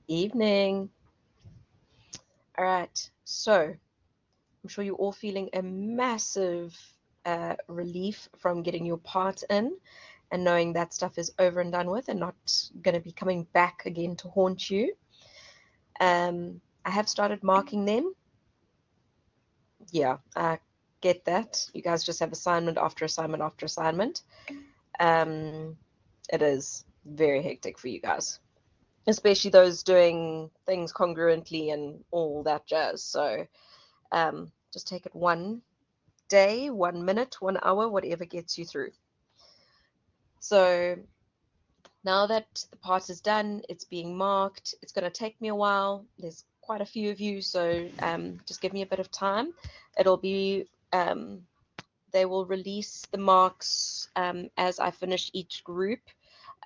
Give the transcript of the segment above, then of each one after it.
Evening. All right, so I'm sure you're all feeling a massive relief from getting your part in and knowing that stuff is over and done with and not going to be coming back again to haunt you. I have started marking them. Yeah, I get that. You guys just have assignment after assignment after assignment. It is very hectic for you guys, especially those doing things congruently and all that jazz. So just take it one day, 1 minute, 1 hour, whatever gets you through. So now that the part is done, it's being marked. It's going to take me a while. There's quite a few of you, so just give me a bit of time. It'll be they will release the marks as I finish each group.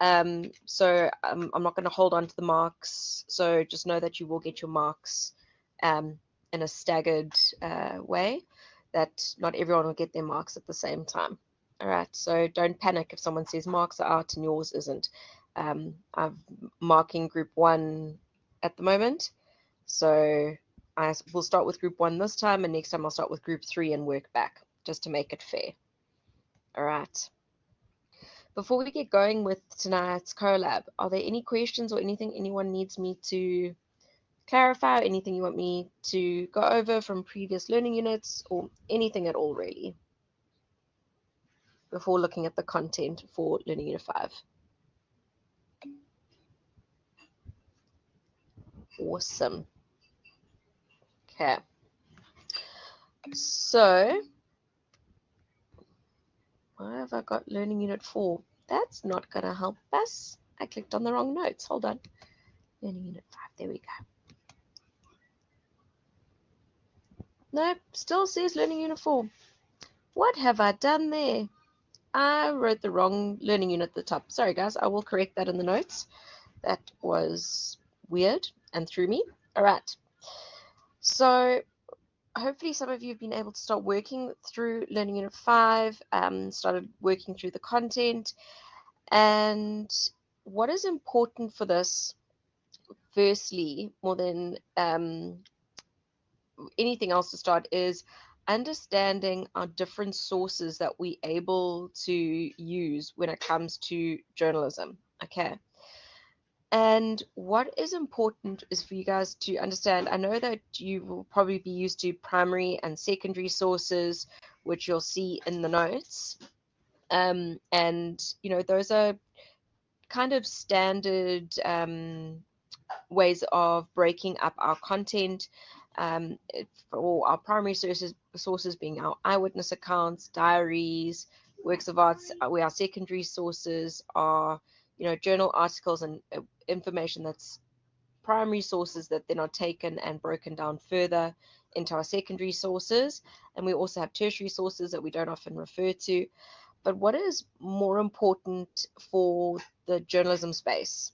So I'm not going to hold on to the marks. So just know that you will get your marks in a staggered way, that not everyone will get their marks at the same time. All right, so don't panic if someone says marks are out and yours isn't. I'm marking group 1 at the moment. So I will start with group 1 this time, and next time I'll start with group 3 and work back, just to make it fair. All right. Before we get going with tonight's collab, are there any questions or anything anyone needs me to clarify, or anything you want me to go over from previous learning units, or anything at all, really, before looking at the content for Learning Unit 5? Awesome. Okay. So, why have I got Learning Unit 4? That's not going to help us. I clicked on the wrong notes. Hold on. Learning Unit 5. There we go. Nope, still says Learning Unit 4. What have I done there? I wrote the wrong learning unit at the top. Sorry, guys. I will correct that in the notes. That was weird and threw me. All right. So hopefully some of you have been able to start working through Learning Unit 5, started working through the content. And what is important for this, firstly, more than anything else to start, is understanding our different sources that we're able to use when it comes to journalism. Okay. And what is important is for you guys to understand, I know that you will probably be used to primary and secondary sources, which you'll see in the notes. And, you know, those are kind of standard ways of breaking up our content. For our primary sources being our eyewitness accounts, diaries, works of arts, where our secondary sources are, you know, journal articles and information that's primary sources that then are taken and broken down further into our secondary sources. And we also have tertiary sources that we don't often refer to. But what is more important for the journalism space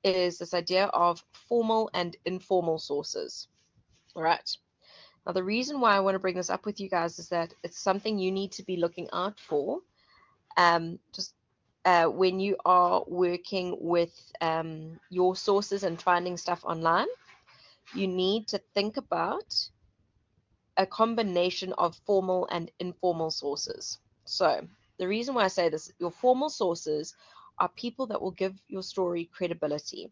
is this idea of formal and informal sources. All right. Now, the reason why I want to bring this up with you guys is that it's something you need to be looking out for when you are working with your sources and finding stuff online. You need to think about a combination of formal and informal sources. So the reason why I say this, your formal sources are people that will give your story credibility.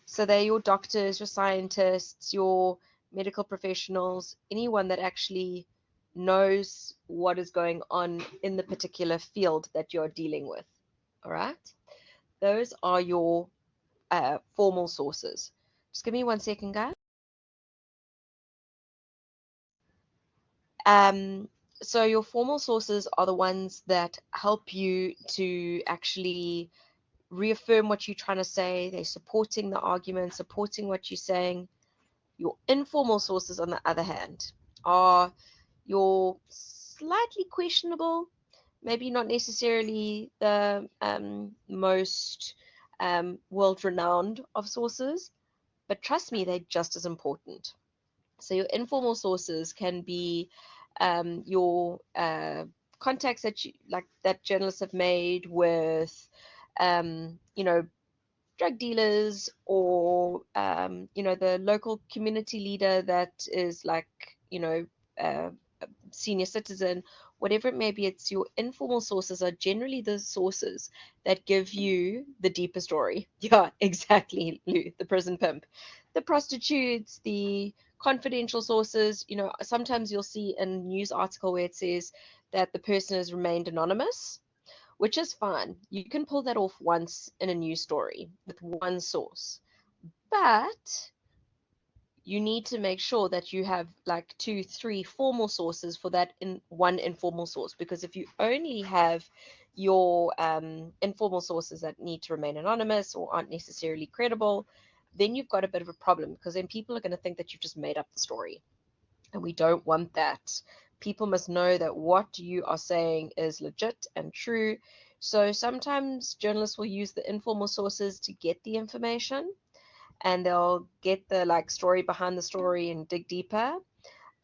So they're your doctors, your scientists, your medical professionals, anyone that actually knows what is going on in the particular field that you're dealing with. All right? Those are your formal sources. Just give me 1 second, guys. So your formal sources are the ones that help you to actually reaffirm what you're trying to say. They're supporting the argument, supporting what you're saying. Your informal sources, on the other hand, are your slightly questionable, maybe not necessarily the most world-renowned of sources, but trust me, they're just as important. So your informal sources can be your contacts that journalists have made with, you know, drug dealers or the local community leader that is like a senior citizen, whatever it may be. It's your informal sources are generally the sources that give you the deeper story. Yeah, exactly, Lou, the prison pimp, the prostitutes, the confidential sources. Sometimes you'll see a news article where it says that the person has remained anonymous, which is fine. You can pull that off once in a news story with one source. But you need to make sure that you have like 2, 3 formal sources for that in one informal source. Because if you only have your informal sources that need to remain anonymous or aren't necessarily credible, then you've got a bit of a problem, because then people are going to think that you've just made up the story. And we don't want that. People must know that what you are saying is legit and true. So sometimes journalists will use the informal sources to get the information, and they'll get the like story behind the story and dig deeper.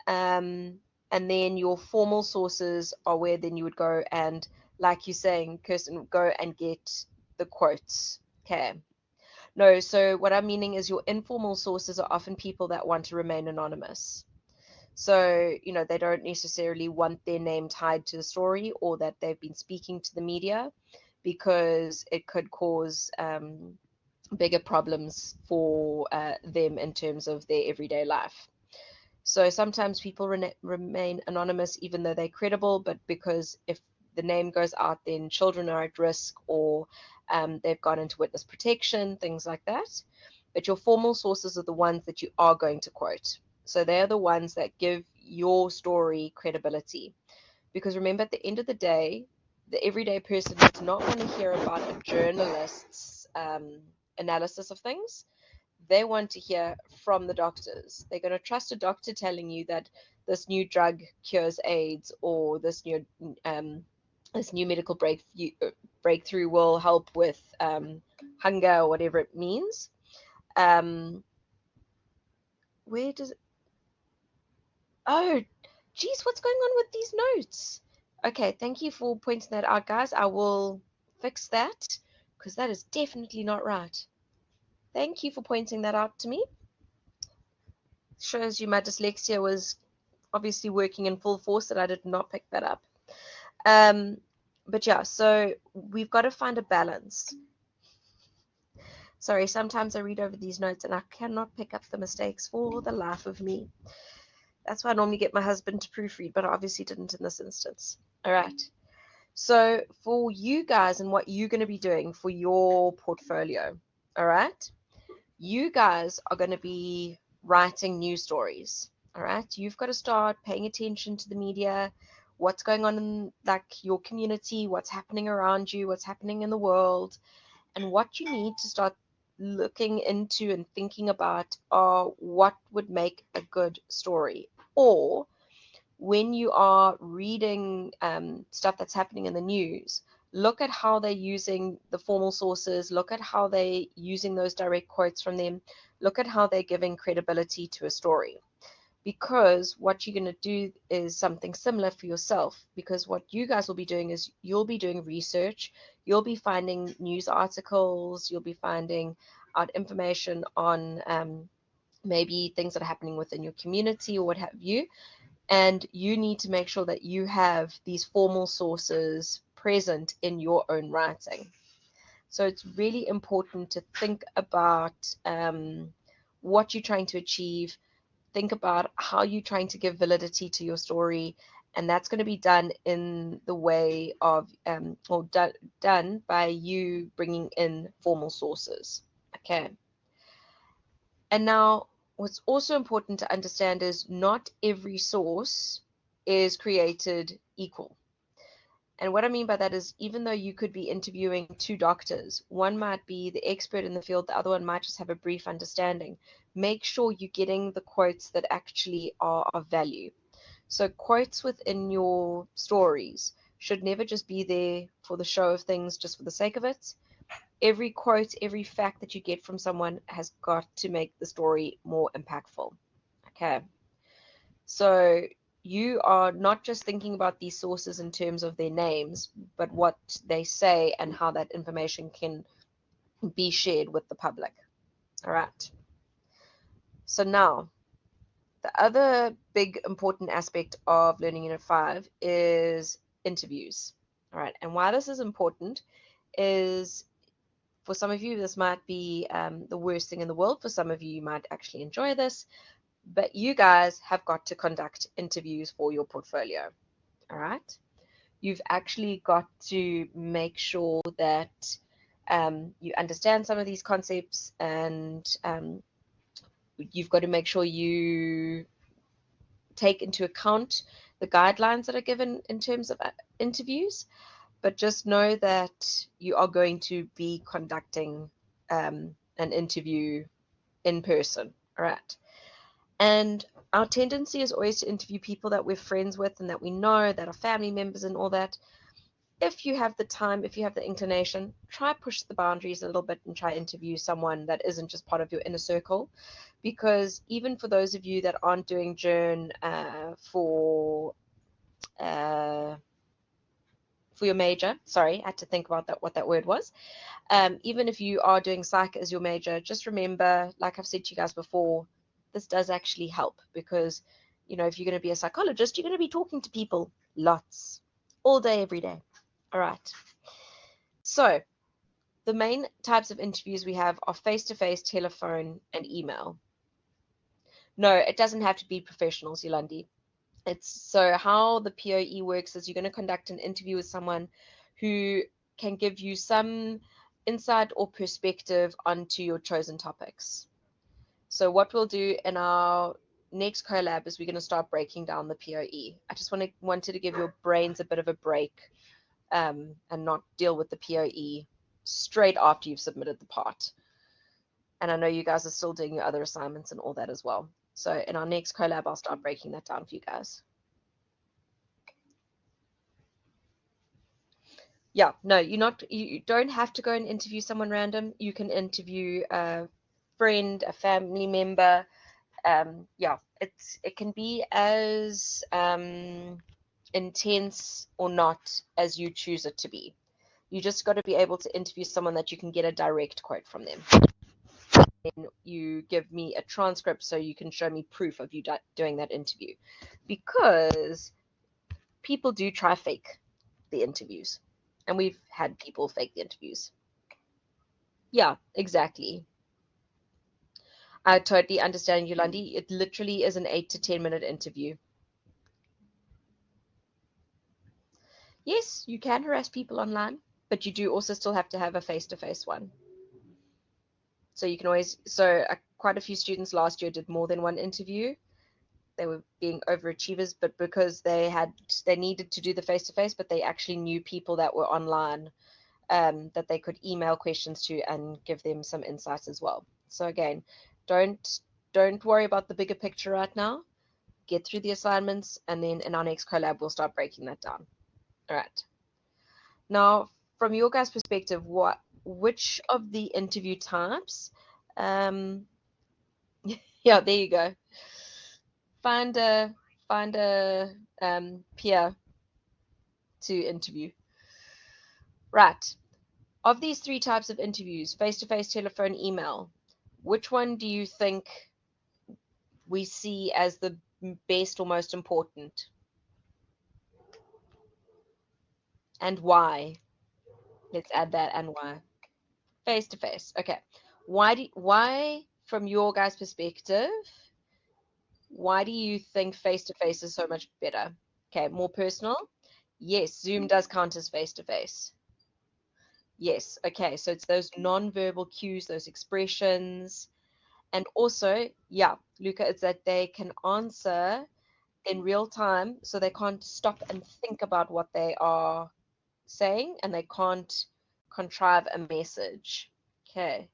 And then your formal sources are where then you would go and, like you're saying, Kirsten, go and get the quotes. Okay. No, so what I'm meaning is your informal sources are often people that want to remain anonymous. So, they don't necessarily want their name tied to the story, or that they've been speaking to the media, because it could cause bigger problems for them in terms of their everyday life. So sometimes people remain anonymous even though they're credible, but because if the name goes out, then children are at risk, or they've gone into witness protection, things like that. But your formal sources are the ones that you are going to quote. So they're the ones that give your story credibility. Because remember, at the end of the day, the everyday person does not want to hear about a journalist's analysis of things. They want to hear from the doctors. They're going to trust a doctor telling you that this new drug cures AIDS, or this new medical breakthrough will help with hunger, or whatever it means. Where does it... Oh, geez, what's going on with these notes? Okay, thank you for pointing that out, guys. I will fix that, because that is definitely not right. Thank you for pointing that out to me. Shows you my dyslexia was obviously working in full force, that I did not pick that up. But yeah, so we've got to find a balance. Sorry, sometimes I read over these notes and I cannot pick up the mistakes for the life of me. That's why I normally get my husband to proofread, but I obviously didn't in this instance. All right. So for you guys and what you're going to be doing for your portfolio, all right, you guys are going to be writing news stories. All right. You've got to start paying attention to the media, what's going on in like your community, what's happening around you, what's happening in the world, and what you need to start looking into and thinking about are what would make a good story. Or when you are reading stuff that's happening in the news, look at how they're using the formal sources, look at how they're using those direct quotes from them, look at how they're giving credibility to a story. Because what you're going to do is something similar for yourself, because what you guys will be doing is you'll be doing research, you'll be finding news articles, you'll be finding out information on maybe things that are happening within your community or what have you. And you need to make sure that you have these formal sources present in your own writing. So it's really important to think about what you're trying to achieve, think about how you're trying to give validity to your story, and that's going to be done in the way of, done by you bringing in formal sources. Okay. And now, what's also important to understand is not every source is created equal. And what I mean by that is, even though you could be interviewing 2 doctors, one might be the expert in the field, the other one might just have a brief understanding. Make sure you're getting the quotes that actually are of value. So quotes within your stories should never just be there for the show of things, just for the sake of it. Every quote, every fact that you get from someone has got to make the story more impactful. Okay. So you are not just thinking about these sources in terms of their names, but what they say and how that information can be shared with the public. All right. So now, the other big important aspect of Learning Unit 5 is interviews. All right. And why this is important is, for some of you, this might be the worst thing in the world. For some of you, you might actually enjoy this. But you guys have got to conduct interviews for your portfolio. All right. You've actually got to make sure that you understand some of these concepts, and you've got to make sure you take into account the guidelines that are given in terms of interviews. But just know that you are going to be conducting an interview in person. All right. And our tendency is always to interview people that we're friends with and that we know, that are family members and all that. If you have the time, if you have the inclination, try push the boundaries a little bit and try interview someone that isn't just part of your inner circle. Because even for those of you that aren't doing JRN for your major, sorry, I had to think about that, what that word was. Even if you are doing psych as your major, just remember, like I've said to you guys before, this does actually help, because, you know, if you're going to be a psychologist, you're going to be talking to people lots, all day, every day. All right. So the main types of interviews we have are face-to-face, telephone, and email. No, it doesn't have to be professionals, Yolandi. It's so how the POE works is you're going to conduct an interview with someone who can give you some insight or perspective onto your chosen topics. So what we'll do in our next collab is we're going to start breaking down the POE. I just wanted to give your brains a bit of a break, and not deal with the POE straight after you've submitted the part. And I know you guys are still doing your other assignments and all that as well. So in our next collab, I'll start breaking that down for you guys. Yeah, no, you don't have to go and interview someone random. You can interview a friend, a family member. Yeah, it can be as intense or not as you choose it to be. You just got to be able to interview someone that you can get a direct quote from them. Then you give me a transcript so you can show me proof of you doing that interview, because people do try fake the interviews, and we've had people fake the interviews. Yeah, exactly. I totally understand, Yolandi. It literally is an 8 to 10 minute interview. Yes, you can harass people online, but you do also still have to have a face-to-face one. So you can always, quite a few students last year did more than one interview. They were being overachievers, but because they needed to do the face-to-face, but they actually knew people that were online, that they could email questions to and give them some insights as well. So again, don't worry about the bigger picture right now. Get through the assignments, and then in our next collab, we'll start breaking that down. All right. Now, from your guys' perspective, which of the interview types, um, yeah, there you go. Find a peer to interview. Right. Of these three types of interviews, face-to-face, telephone, email, which one do you think we see as the best or most important? And why? Let's add that, and why. Face-to-face. Okay. Why, from your guys' perspective, why do you think face-to-face is so much better? Okay, more personal? Yes, Zoom does count as face-to-face. Yes, okay, so it's those non-verbal cues, those expressions. And also, yeah, Luca, it's that they can answer in real time, so they can't stop and think about what they are saying, and they can't contrive a message. Okay.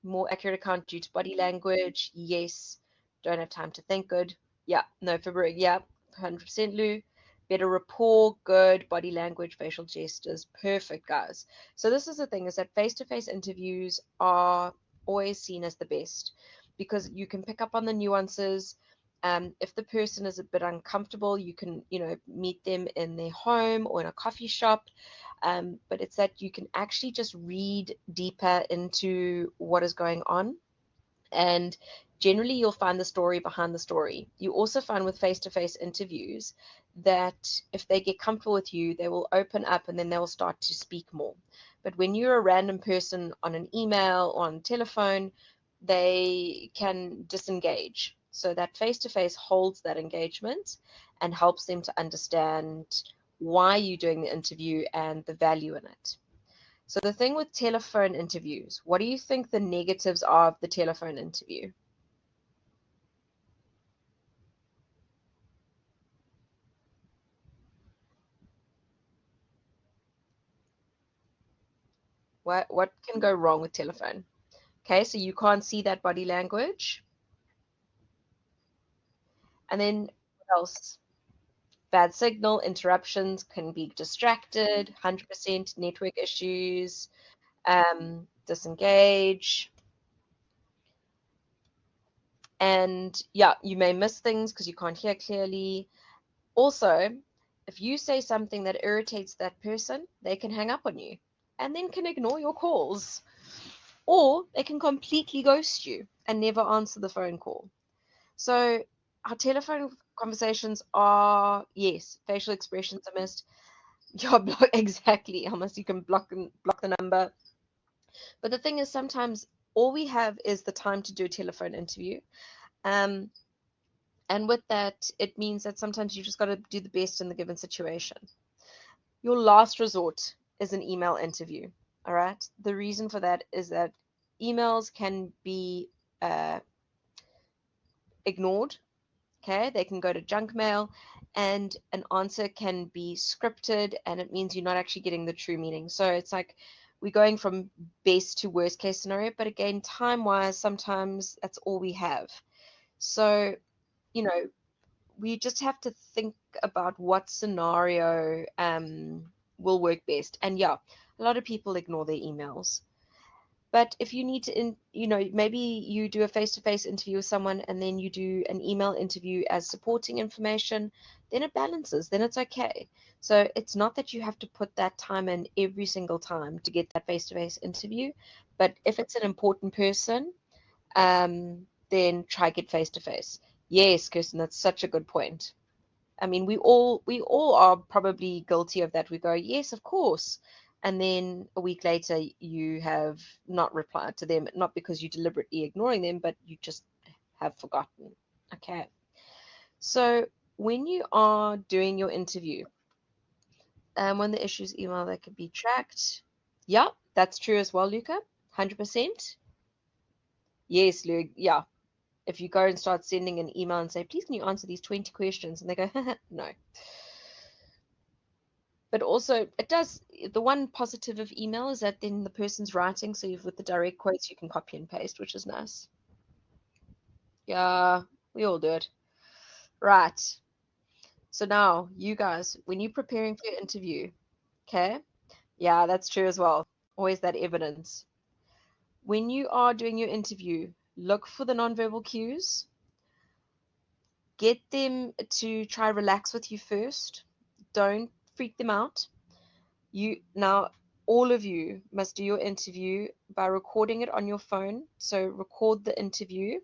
More accurate account due to body language. Yes. Don't have time to think. Good. Yeah. No, February. Yeah. 100% Lou. Better rapport. Good. Body language, facial gestures. Perfect, guys. So this is the thing, is that face-to-face interviews are always seen as the best, because you can pick up on the nuances. If the person is a bit uncomfortable, you can, meet them in their home or in a coffee shop. But it's that you can actually just read deeper into what is going on. And generally, you'll find the story behind the story. You also find with face-to-face interviews that if they get comfortable with you, they will open up and then they will start to speak more. But when you're a random person on an email or on telephone, they can disengage. So that face-to-face holds that engagement and helps them to understand why you're doing the interview and the value in it. So the thing with telephone interviews, what do you think the negatives are of the telephone interview? What can go wrong with telephone? Okay, so you can't see that body language. And then what else? Bad signal, interruptions, can be distracted, 100% network issues, disengage. And yeah, you may miss things because you can't hear clearly. Also, if you say something that irritates that person, they can hang up on you and then can ignore your calls. Or they can completely ghost you and never answer the phone call. So our telephone conversations are, yes, facial expressions are missed. Yeah, exactly. Almost you can block the number. But the thing is, sometimes all we have is the time to do a telephone interview. Um, and with that, it means that sometimes you just got to do the best in the given situation. Your last resort is an email interview. All right. The reason for that is that emails can be ignored. Okay. They can go to junk mail, and an answer can be scripted, and it means you're not actually getting the true meaning. So it's like we're going from best to worst case scenario. But again, time wise, sometimes that's all we have. So, you know, we just have to think about what scenario will work best. And yeah, a lot of people ignore their emails. But if you need to, maybe you do a face-to-face interview with someone and then you do an email interview as supporting information, then it balances, then it's okay. So it's not that you have to put that time in every single time to get that face-to-face interview. But if it's an important person, then try get face-to-face. Yes, Kirsten, that's such a good point. I mean, we all are probably guilty of that. We go, yes, of course. And then a week later, you have not replied to them, not because you're deliberately ignoring them, but you just have forgotten. Okay. So when you are doing your interview, when the issues email that could be tracked, yeah, that's true as well, Luca. 100%. Yes, Luke. Yeah. If you go and start sending an email and say, please can you answer these 20 questions? And they go, no. But also, it does, the one positive of email is that then the person's writing, so with the direct quotes, you can copy and paste, which is nice. Yeah, we all do it. Right. So now, you guys, when you're preparing for your interview, okay? Yeah, that's true as well. Always that evidence. When you are doing your interview, look for the nonverbal cues. Get them to try relax with you first. Don't freak them out. Now, all of you must do your interview by recording it on your phone. So record the interview,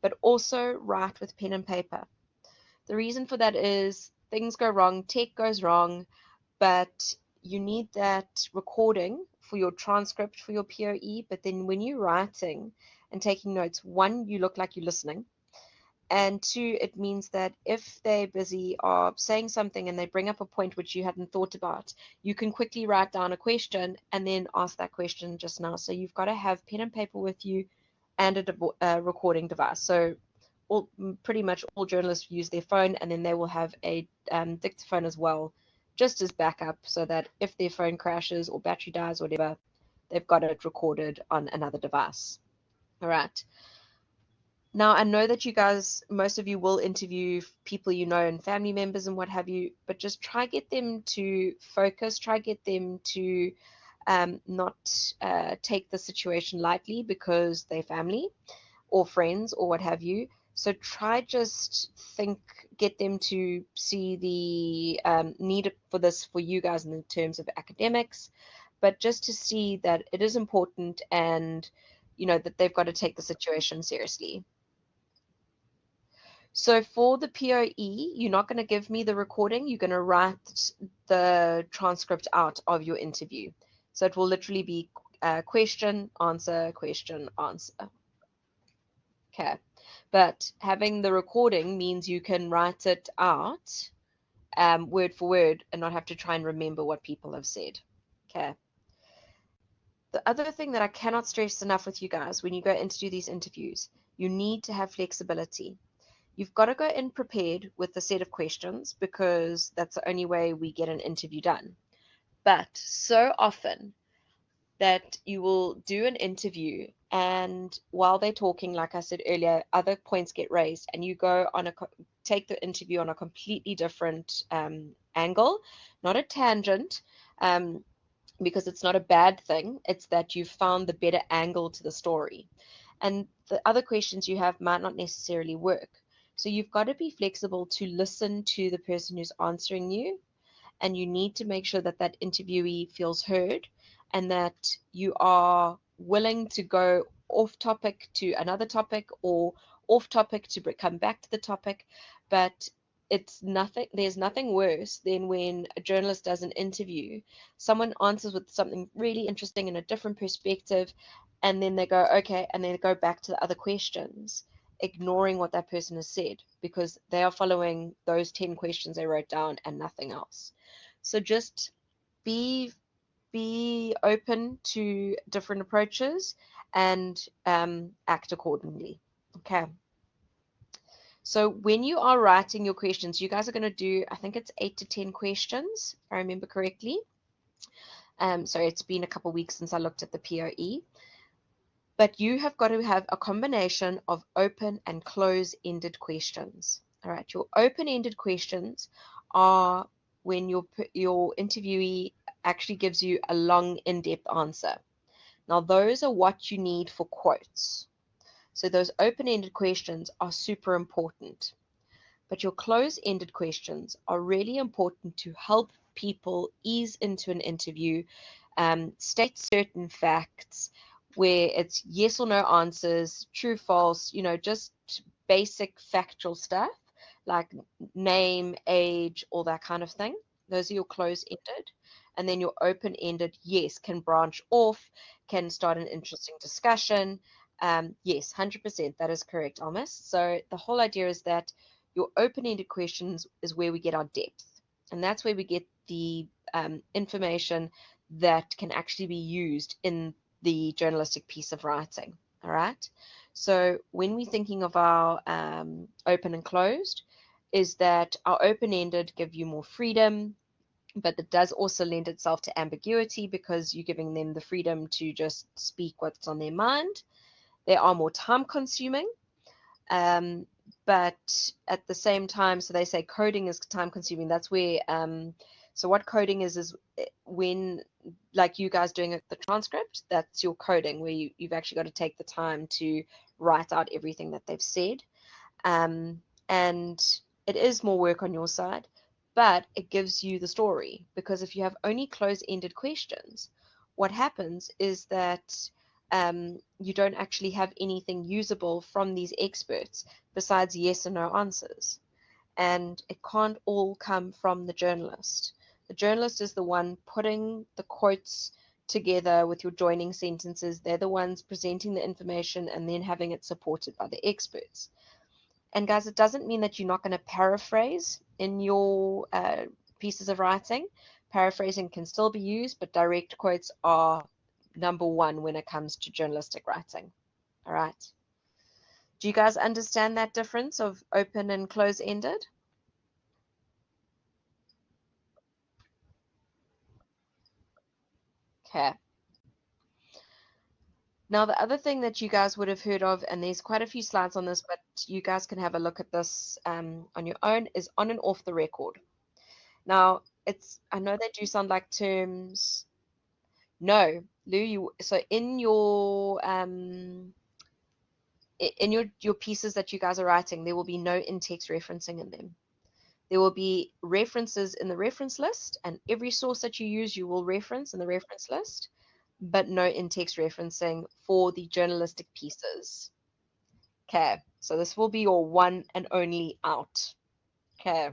but also write with pen and paper. The reason for that is things go wrong, tech goes wrong, but you need that recording for your transcript for your POE. But then when you're writing and taking notes, one, you look like you're listening. And two, it means that if they're busy or saying something and they bring up a point which you hadn't thought about, you can quickly write down a question and then ask that question just now. So you've got to have pen and paper with you and a recording device. So pretty much all journalists use their phone, and then they will have a dictaphone as well, just as backup, so that if their phone crashes or battery dies or whatever, they've got it recorded on another device. All right. Now, I know that you guys, most of you will interview people you know and family members and what have you, but just try get them to focus, try get them to not take the situation lightly because they're family or friends or what have you. So try just get them to see the need for this for you guys in terms of academics, but just to see that it is important and, that they've got to take the situation seriously. So for the POE, you're not going to give me the recording. You're going to write the transcript out of your interview. So it will literally be question, answer, question, answer. Okay. But having the recording means you can write it out word for word and not have to try and remember what people have said. Okay. The other thing that I cannot stress enough with you guys when you go in to do these interviews, you need to have flexibility. You've got to go in prepared with a set of questions because that's the only way we get an interview done. But so often that you will do an interview and while they're talking, like I said earlier, other points get raised and you go on take the interview on a completely different angle, not a tangent, because it's not a bad thing. It's that you've found the better angle to the story. And the other questions you have might not necessarily work. So you've got to be flexible to listen to the person who's answering you, and you need to make sure that that interviewee feels heard and that you are willing to go off topic to another topic or off topic to come back to the topic. But there's nothing worse than when a journalist does an interview, someone answers with something really interesting in a different perspective, and then they go, okay, and then go back to the other questions, ignoring what that person has said because they are following those 10 questions they wrote down and nothing else. So just be open to different approaches and act accordingly. Okay. So when you are writing your questions, you guys are going to do, I think it's 8 to 10 questions, if I remember correctly. Sorry, it's been a couple of weeks since I looked at the POE. But you have got to have a combination of open and close-ended questions. All right, your open-ended questions are when your interviewee actually gives you a long, in-depth answer. Now, those are what you need for quotes. So those open-ended questions are super important. But your close-ended questions are really important to help people ease into an interview, state certain facts, where it's yes or no answers, true, false, just basic factual stuff like name, age, all that kind of thing. Those are your close-ended. And then your open-ended, yes, can branch off, can start an interesting discussion. Yes, 100%, that is correct, Almas. So the whole idea is that your open-ended questions is where we get our depth. And that's where we get the information that can actually be used in the journalistic piece of writing. All right. So when we're thinking of our open and closed, is that our open-ended give you more freedom, but it does also lend itself to ambiguity because you're giving them the freedom to just speak what's on their mind. They are more time-consuming, but at the same time, so they say coding is time-consuming. That's where so what coding is when, like you guys doing the transcript, that's your coding, where you've actually got to take the time to write out everything that they've said. And it is more work on your side, but it gives you the story. Because if you have only close-ended questions, what happens is that you don't actually have anything usable from these experts besides yes or no answers. And it can't all come from the journalist. The journalist is the one putting the quotes together with your joining sentences. They're the ones presenting the information and then having it supported by the experts. And guys, it doesn't mean that you're not going to paraphrase in your pieces of writing. Paraphrasing can still be used, but direct quotes are number one when it comes to journalistic writing. All right. Do you guys understand that difference of open and close-ended? Okay. Now, the other thing that you guys would have heard of, and there's quite a few slides on this, but you guys can have a look at this on your own, is on and off the record. Now, I know they do sound like terms. No, Lou, so in your in your pieces that you guys are writing, there will be no in-text referencing in them. There will be references in the reference list, and every source that you use, you will reference in the reference list, but no in-text referencing for the journalistic pieces. Okay, so this will be your one and only out. Okay.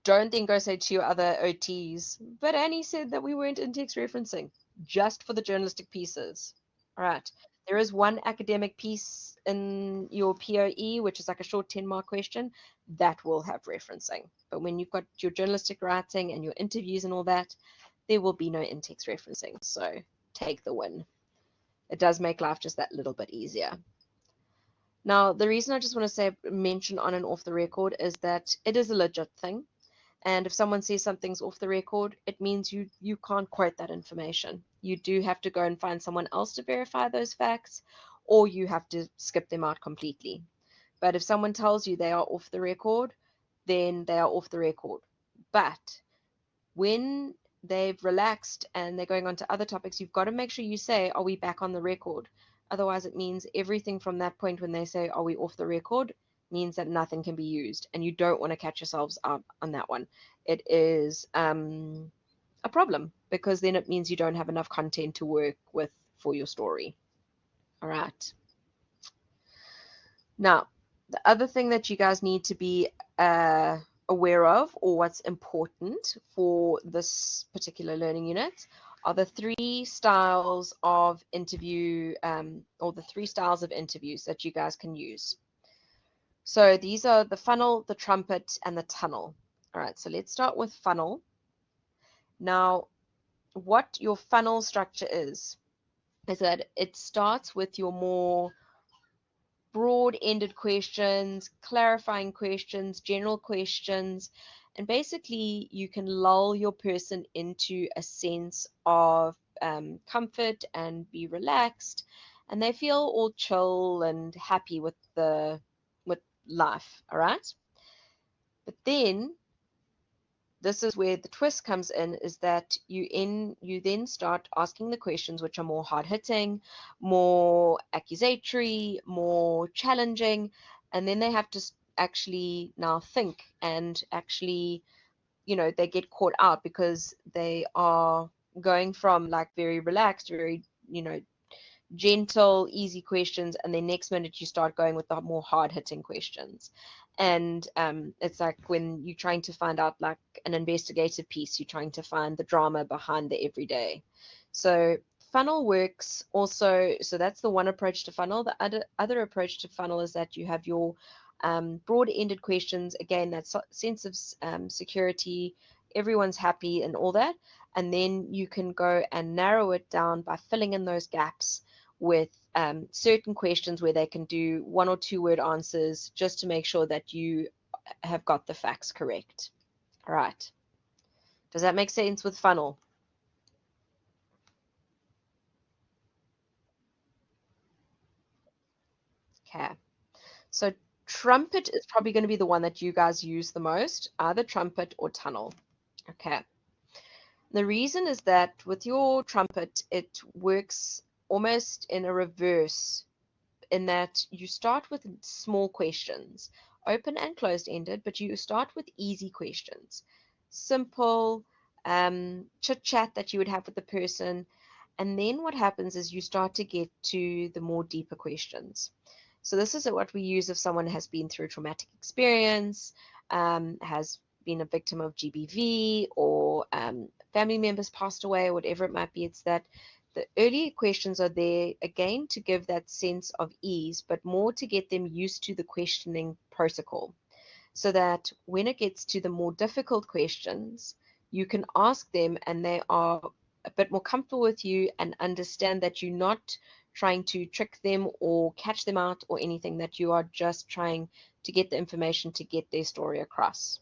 Don't then go say to your other OTs, but Annie said that we weren't in-text referencing, just for the journalistic pieces. All right. There is one academic piece in your POE, which is like a short 10-mark question, that will have referencing. But when you've got your journalistic writing and your interviews and all that, there will be no in-text referencing. So take the win. It does make life just that little bit easier. Now, the reason I just want to say mention on and off the record is that it is a legit thing. And if someone says something's off the record, it means you can't quote that information. You do have to go and find someone else to verify those facts, or you have to skip them out completely. But if someone tells you they are off the record, then they are off the record. But when they've relaxed and they're going on to other topics, you've got to make sure you say, are we back on the record? Otherwise, it means everything from that point when they say, are we off the record, means that nothing can be used. And you don't want to catch yourselves out on that one. It is a problem, because then it means you don't have enough content to work with for your story. All right. Now, the other thing that you guys need to be aware of, or what's important for this particular learning unit, are the three styles of interview, or the three styles of interviews that you guys can use. So these are the funnel, the trumpet, and the tunnel. All right, so let's start with funnel. Now, what your funnel structure is that it starts with your more broad-ended questions, clarifying questions, general questions, and basically you can lull your person into a sense of comfort and be relaxed, and they feel all chill and happy with life. All right, but then this is where the twist comes in, is that you then start asking the questions which are more hard-hitting, more accusatory, more challenging, and then they have to actually now think, and actually, they get caught out because they are going from like very relaxed, very, gentle, easy questions, and then next minute you start going with the more hard-hitting questions. And it's like when you're trying to find out like an investigative piece, you're trying to find the drama behind the everyday. So funnel works also, so that's the one approach to funnel. The other approach to funnel is that you have your broad-ended questions, again, that sense of security, everyone's happy and all that, and then you can go and narrow it down by filling in those gaps with certain questions where they can do 1 or 2 word answers, just to make sure that you have got the facts correct. All right. Does that make sense with funnel? Okay. So trumpet is probably going to be the one that you guys use the most, either trumpet or tunnel. Okay. The reason is that with your trumpet, it works almost in a reverse, in that you start with small questions, open and closed-ended, but you start with easy questions, simple chit-chat that you would have with the person, and then what happens is you start to get to the more deeper questions. So this is what we use if someone has been through a traumatic experience, has been a victim of GBV, or family members passed away, or whatever it might be. It's that the earlier questions are there, again, to give that sense of ease, but more to get them used to the questioning protocol, so that when it gets to the more difficult questions, you can ask them and they are a bit more comfortable with you and understand that you're not trying to trick them or catch them out or anything, that you are just trying to get the information to get their story across.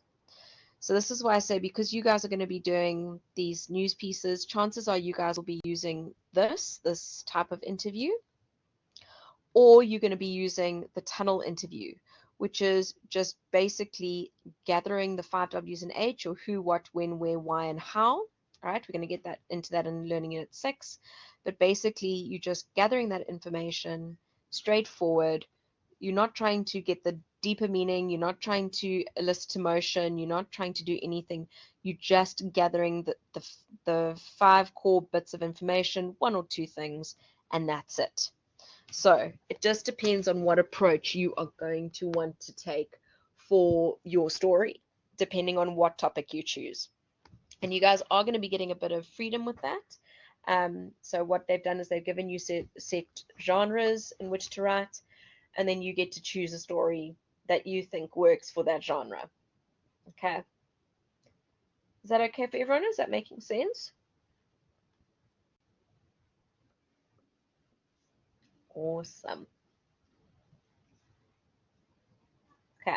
So this is why I say, because you guys are going to be doing these news pieces, chances are you guys will be using this type of interview, or you're going to be using the tunnel interview, which is just basically gathering the 5 W's and H, or who, what, when, where, why, and how. All right, we're going to get into that in Learning Unit 6. But basically, you're just gathering that information, straightforward. You're not trying to get the deeper meaning. You're not trying to elicit emotion. You're not trying to do anything. You're just gathering the 5 core bits of information, 1 or 2 things, and that's it. So it just depends on what approach you are going to want to take for your story, depending on what topic you choose. And you guys are going to be getting a bit of freedom with that. So what they've done is they've given you set genres in which to write, and then you get to choose a story that you think works for that genre. Okay. Is that okay for everyone? Is that making sense? Awesome. Okay.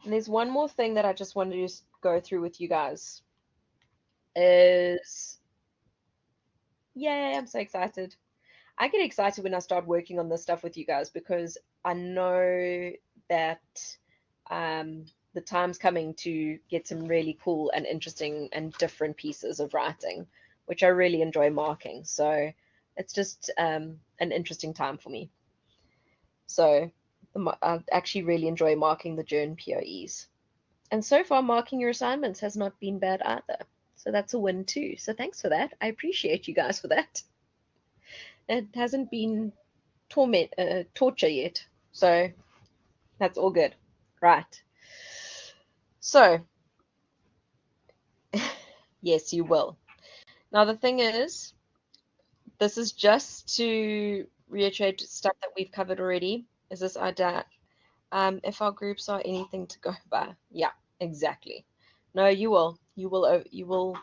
And there's one more thing that I just wanted to just go through with you guys. Is Yay, I'm so excited. I get excited when I start working on this stuff with you guys because I know that the time's coming to get some really cool and interesting and different pieces of writing, which I really enjoy marking. So it's just an interesting time for me. So I actually really enjoy marking the JRN POEs. And so far, marking your assignments has not been bad either. So that's a win too. So thanks for that. I appreciate you guys for that. It hasn't been torture yet. So that's all good. Right. So, yes, you will. Now, the thing is, this is just to reiterate stuff that we've covered already. Is this idea, if our groups are anything to go by? Yeah, exactly. No, you will. You will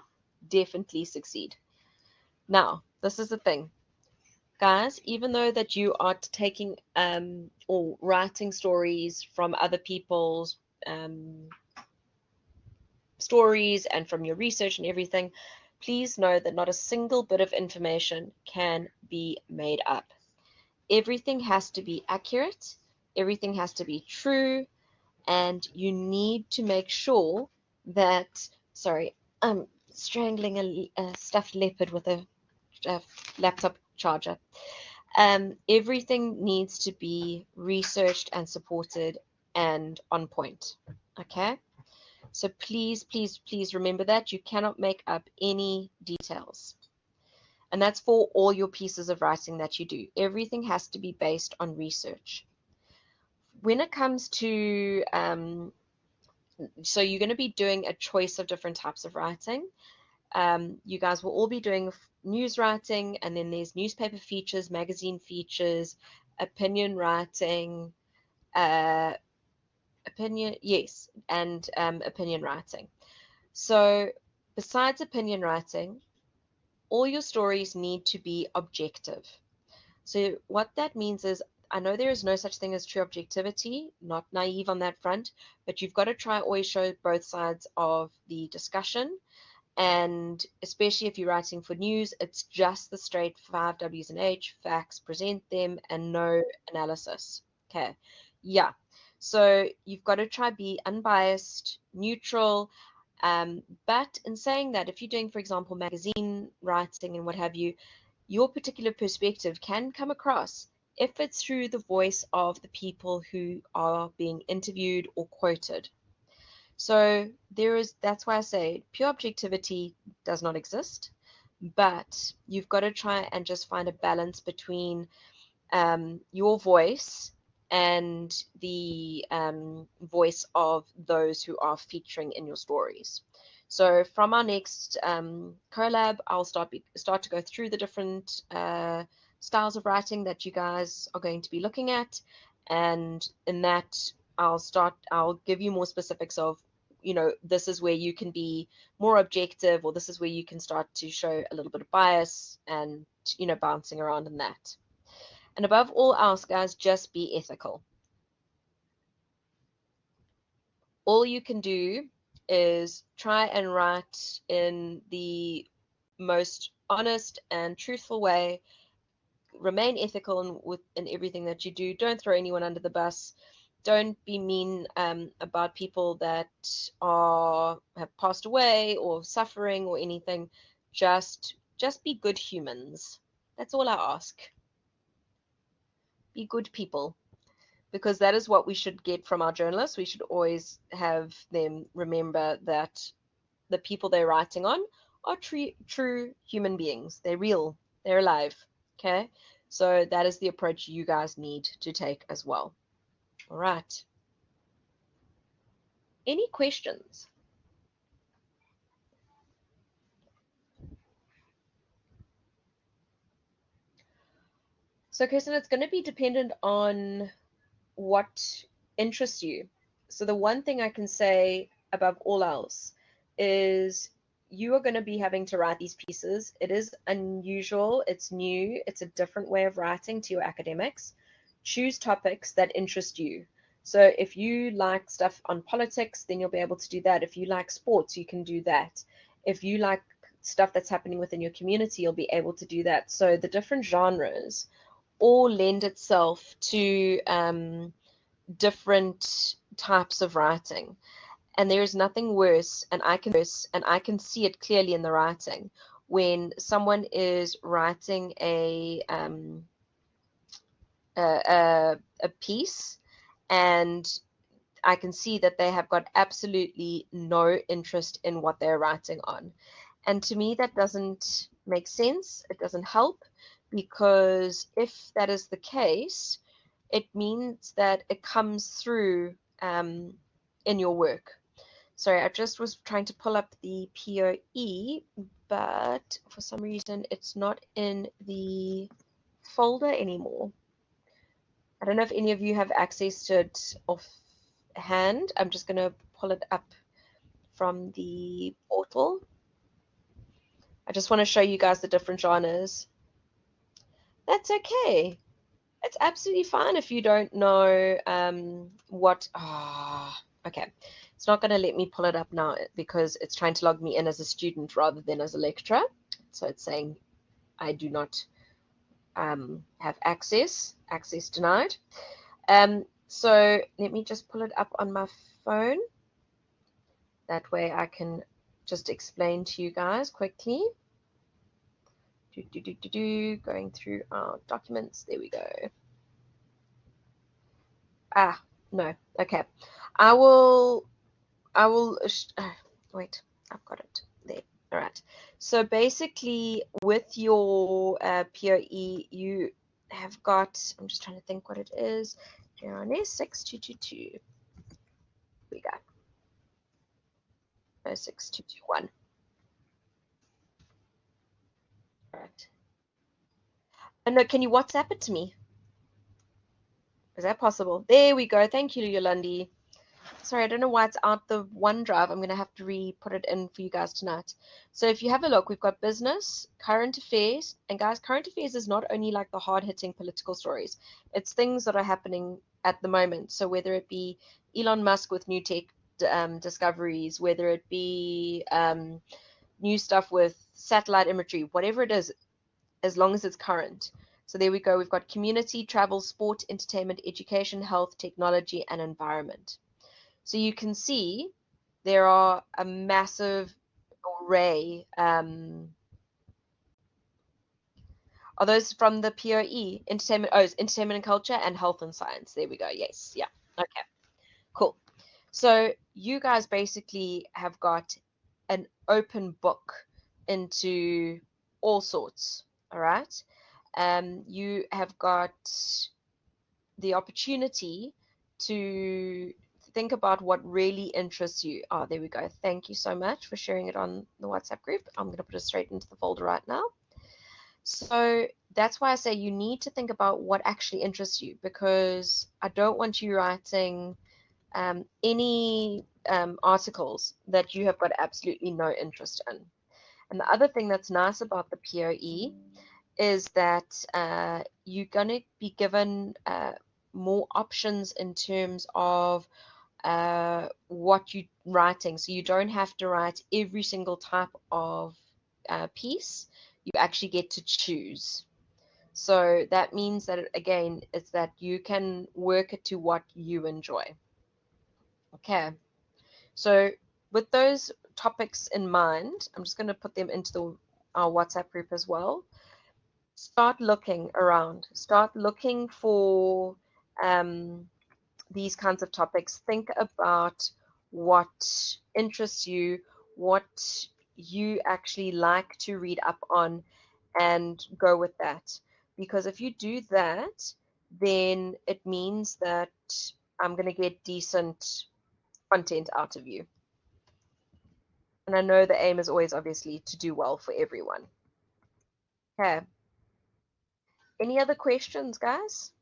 definitely succeed. Now, this is the thing. Guys, even though that you are taking or writing stories from other people's stories and from your research and everything, please know that not a single bit of information can be made up. Everything has to be accurate, everything has to be true, and you need to make sure that, sorry, I'm strangling a stuffed leopard with a laptop charger. Everything needs to be researched and supported and on point. Okay? So please, please, please remember that you cannot make up any details. And that's for all your pieces of writing that you do. Everything has to be based on research. When it comes to, so you're going to be doing a choice of different types of writing. You guys will all be doing news writing, and then there's newspaper features, magazine features, opinion writing, yes, and opinion writing. So besides opinion writing, all your stories need to be objective. So what that means is, I know there is no such thing as true objectivity, not naive on that front, but you've got to try always show both sides of the discussion. And especially if you're writing for news, it's just the straight 5 W's and H, facts, present them, and no analysis. Okay, yeah. So you've got to try be unbiased, neutral. But in saying that, if you're doing, for example, magazine writing and what have you, your particular perspective can come across if it's through the voice of the people who are being interviewed or quoted. So that's why I say pure objectivity does not exist, but you've got to try and just find a balance between your voice and the voice of those who are featuring in your stories. So from our next collab, I'll start to go through the different styles of writing that you guys are going to be looking at, and in that I'll give you more specifics of, this is where you can be more objective, or this is where you can start to show a little bit of bias and, bouncing around in that. And above all else, guys, just be ethical. All you can do is try and write in the most honest and truthful way. Remain ethical in everything that you do. Don't throw anyone under the bus. Don't be mean about people that have passed away or suffering or anything. Just be good humans. That's all I ask. be good people, because that is what we should get from our journalists. We should always have them remember that the people they're writing on are true human beings. They're real, they're alive. Okay, so that is the approach you guys need to take as well. All right. Any questions? So, Kirsten, it's going to be dependent on what interests you. So, the one thing I can say above all else is you are going to be having to write these pieces. It is unusual, it's new, it's a different way of writing to your academics. Choose topics that interest you. So, if you like stuff on politics, then you'll be able to do that. If you like sports, you can do that. If you like stuff that's happening within your community, you'll be able to do that. So, the different genres all lend itself to different types of writing. And there is nothing worse, and I can see it clearly in the writing, when someone is writing a piece, and I can see that they have got absolutely no interest in what they're writing on. And to me, that doesn't make sense. It doesn't help, because if that is the case, it means that it comes through in your work. Sorry, I just was trying to pull up the POE, but for some reason it's not in the folder anymore. I don't know if any of you have access to it offhand. I'm just going to pull it up from the portal. I just want to show you guys the different genres. That's okay. It's absolutely fine if you don't know what. Okay. It's not going to let me pull it up now because it's trying to log me in as a student rather than as a lecturer. So it's saying I do not have access denied. So let me just pull it up on my phone. That way I can just explain to you guys quickly. Going through our documents. There we go. No. Okay. I will, wait, I've got it there. All right. So basically with your POE, you have got, I'm just trying to think what it is, JRNS6222. We got 6221. All right. And no, can you WhatsApp it to me? Is that possible? There we go. Thank you, Yolandi. Sorry, I don't know why it's out the OneDrive. I'm going to have to re-put it in for you guys tonight. So if you have a look, we've got business, current affairs, and guys, current affairs is not only like the hard-hitting political stories. It's things that are happening at the moment. So whether it be Elon Musk with new tech discoveries, whether it be new stuff with satellite imagery, whatever it is, as long as it's current. So there we go. We've got community, travel, sport, entertainment, education, health, technology, and environment. So you can see there are a massive array. Are those from the POE? Entertainment, oh, it's entertainment and culture and health and science. There we go. Yes. Yeah. Okay. Cool. So you guys basically have got an open book into all sorts. All right. You have got the opportunity to think about what really interests you. Oh, there we go. Thank you so much for sharing it on the WhatsApp group. I'm going to put it straight into the folder right now. So that's why I say you need to think about what actually interests you, because I don't want you writing any articles that you have got absolutely no interest in. And the other thing that's nice about the POE is that you're going to be given more options in terms of what you're writing. So you don't have to write every single type of piece. You actually get to choose. So that means that, again, it's that you can work it to what you enjoy. Okay. So with those topics in mind, I'm just going to put them into our WhatsApp group as well. start looking around. Start looking for these kinds of topics. Think about what interests you, what you actually like to read up on, and go with that. Because if you do that, then it means that I'm going to get decent content out of you. And I know the aim is always obviously to do well for everyone. Okay. Any other questions, guys?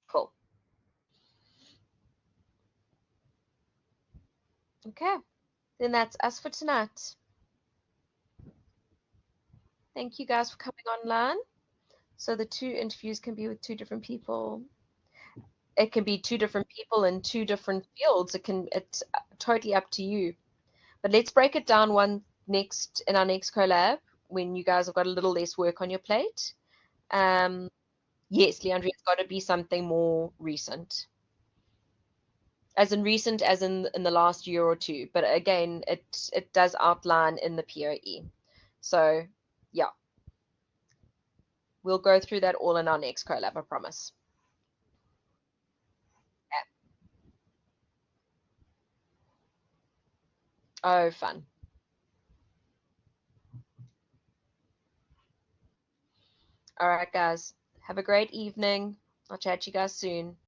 Cool. Okay. Then that's us for tonight. Thank you guys for coming online. So the two interviews can be with two different people. It can be two different people in two different fields. It's totally up to you. But let's break it down one next in our next collab when you guys have got a little less work on your plate. Um, yes, Leandria, it's got to be something more recent. As in recent as in the last year or two. But again, it does outline in the POE. So yeah, we'll go through that all in our next collab, I promise. Oh, fun. All right, guys. Have a great evening. I'll chat to you guys soon.